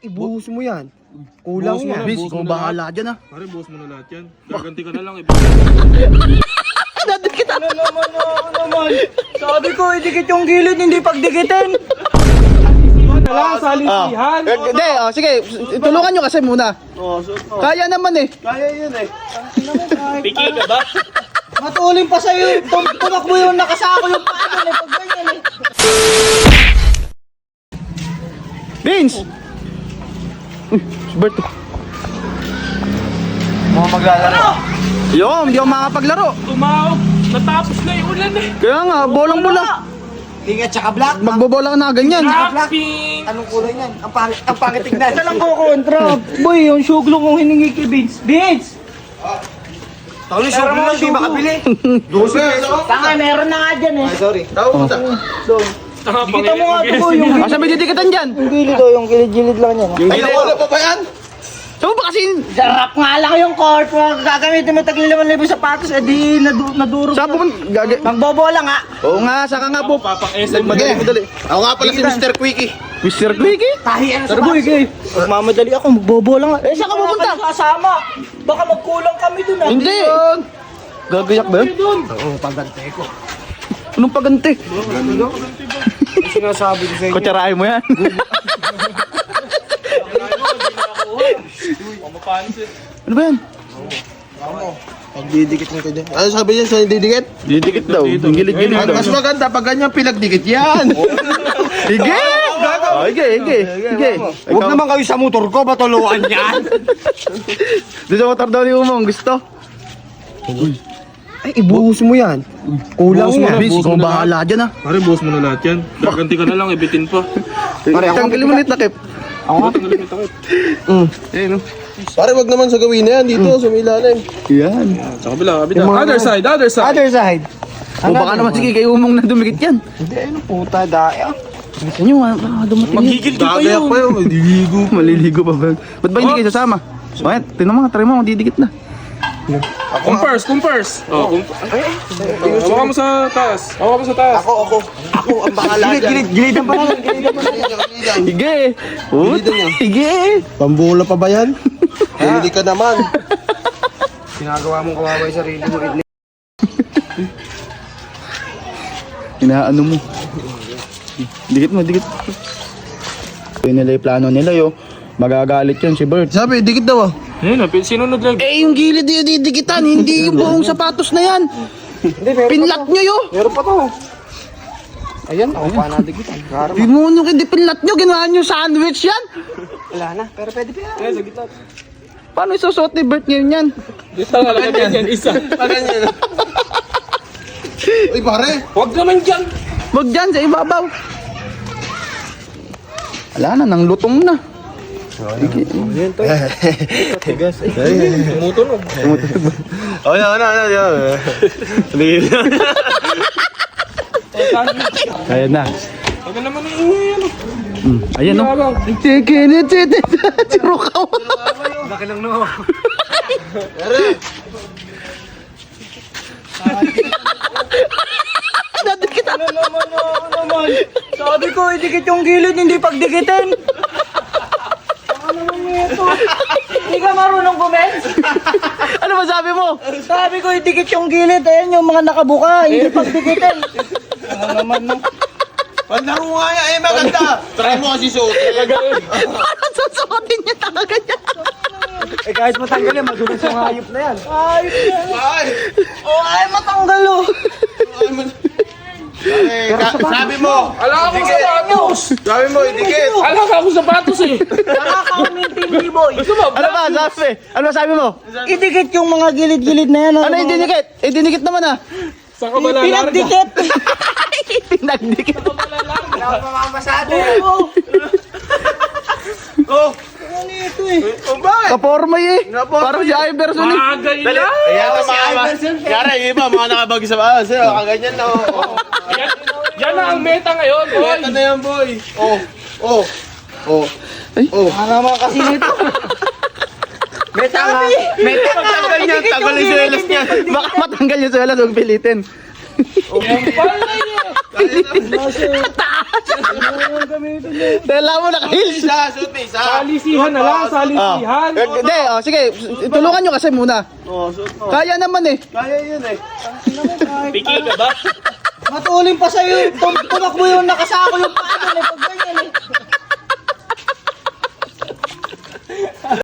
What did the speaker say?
ibuhos mo yan. Kulang Buhos mo yan. na, Vince, buhos ikaw mo na bahala dyan ah. Pare, boss mo na lahat yan. Gaganti ka na lang. Nadikit Ano naman? Sabi ko, idikit yung gilid, hindi pagdikitin. Wala, salisihan. Hindi, sige, tulungan nyo kasi muna. Kaya naman eh. Kaya yun eh. Piki ka ba? Matulin pa sa'yo, tumakbo yung nakasako yung paano eh, pag ganyan eh. Vince! Si Bert. Mga maglalaro. Hindi ako makakapaglaro. Tumawag. Natapos na yung ulan eh. Kaya nga, bolang-bola. Ingat tsaka black. Magbobola ka na ganyan. Blackpink. Anong kulay niyan? Ang pangit tignan. Ito lang ko kontra. Boy, yung suglo kong hiningi kay Vince. Vince! Tawag yung suglo lang, di makabili. 12 pesos. Tanga, meron na nga dyan eh. Ay, sorry. Tawag mo sa. Kita mo nga ito boy, yung Asa may didikitan dyan? gilid o, yung gilid-gilid lang yan. Yung gilid. Wala pa ba yan? So ba kasi, Sarap nga lang yung court. Gagamitin mo taglilaman-libong sapatos, edi nadurog. saan pupunta? Magbobola nga. Oo nga, saka nga po. Papang-SM na Madali, madali. Ako nga pala si Mr. Quickie. Mr. Quickie? Tahiyan sa boy, kay. Magmamadali ako, magbobola nga. Saan ka pupunta? Kasama. Baka magkulang kami dun ah. Hindi. Gagayak ba yun? Oo, pagante ko. Anong paganti? Sinasabi ko sa inyo. Kutsarahin mo yan. Ano ba yan? Pagdidikit mo kayo. Ano sabi niya sa didikit? Didikit daw. Yung gilid-gilid daw. Mas maganda pag ganyan pinagdikit yan. Hige! Hige. Huwag naman kayo sa motor ko, matuluan yan. Doon sa motor daw ni Umong, gusto? Ay, ibuhos mo yan. Kulang Buhos mo yan. na. Vince, ikaw bahala dyan ah. Pare, boss mo na lahat yan. Gaganti ka na lang. Ibitin pa. Tanggalin mo ulit na kip. Tanggalin mo takip. Ayun o. Pare, wag naman sa gawin na yan. Dito, sa may ilalim. Yan. Sa kabila, kabila. Other side, other side. Other side. O baka naman sige kay Umong na dumikit yan. Hindi, ano puta, daya. Gusto nyo, dumating yan. Magigil ka pa Gagayak yun. pa yun. Maliligo. Maliligo pa ba? Ba't ba hindi kayo sasama? Bakit? Tinan mo, try mo, didikit na. Compers. Oh, hawakan mo sa taas. Hawakan mo sa taas. Ako ang bahala dyan. Gilidan pa naman. Hige! Hige! Pambola pa ba yan? Hindi ka naman. Ginagawa mong kawawa yung sarili mo. Inaano mo. Dikit mo, dikit. Yun nila yung plano nila yo. Magagalit yun si Bert. Sabi, dikit daw ah. Ayun, sinunod lang. Eh, yung gilid yung didikitan, hindi yung buong sapatos na yan. Pinlat nyo yo. Meron pa to. Ayan, ako pa nadigitan. Di mo nung hindi pinlat nyo, ginawa nyo sandwich yan. Wala na, pero pwede pa yan. Sa gitna. Paano isusuot ni Bert ngayon yan? Isa nga lang yan, isa. Ganyan. Uy, pare. Huwag naman dyan. Wag dyan, sa ibabaw. Wala na, nang lutong na. Tumutunog. Oh, yan. Ayan na. Huwag naman yung Ayan no. Chicken, Sirukaw. Laki lang no. Nadikit Ano naman. Sabi ko, idikit yung gilid, hindi pagdikitin. Ano naman ito? Hindi ka marunong comments? Ano masabi mo? Sabi ko, idikit yung gilid. Ayan yung mga nakabuka, hindi pagdikitin. Ano naman no? Panlaro nga yan. Eh, maganda. Try mo kasi suot. Parang susuotin niya talaga niya. Eh kahit matanggal yan, madulas yung hayop na yan. Hayop na yan. Ay. Ay, matanggal oh. Sabi mo. Alam ako sa sapatos. Sabi mo, idikit. Alam ako sa sapatos eh. Nakaka-maintain boy. Ano ba sabi? Ano sabi mo? Idikit yung mga gilid-gilid na yan. Ano yung dinikit? Eh dinikit naman ah. Sa kabala Pinagdikit. Pinagdikit. Pamamasado. Oh. Ano ito eh? Oh, bakit? Kaporma eh. Parang si Iverson eh. Magay na. Ayan ang mga Kaya iba, mga nakabagi sa baas. Kaganyan na. Yan na ang meta ngayon, boy. Ito na yan, boy. Oh. Ano naman kasi nito? Meta nga. Meta nga. Tanggal niya, tanggal yung selas niya. Baka matanggal yung suelas, huwag pilitin. Pala niya. Taas. Tela mo naka-heels. Isa, shoot me, isa. Salisihan na lang, salisihan. Hindi, sige, tulungan nyo kasi muna. Kaya naman eh. Kaya yun eh. Matulin pa sa'yo. Tumakbo yung nakasako yung paano.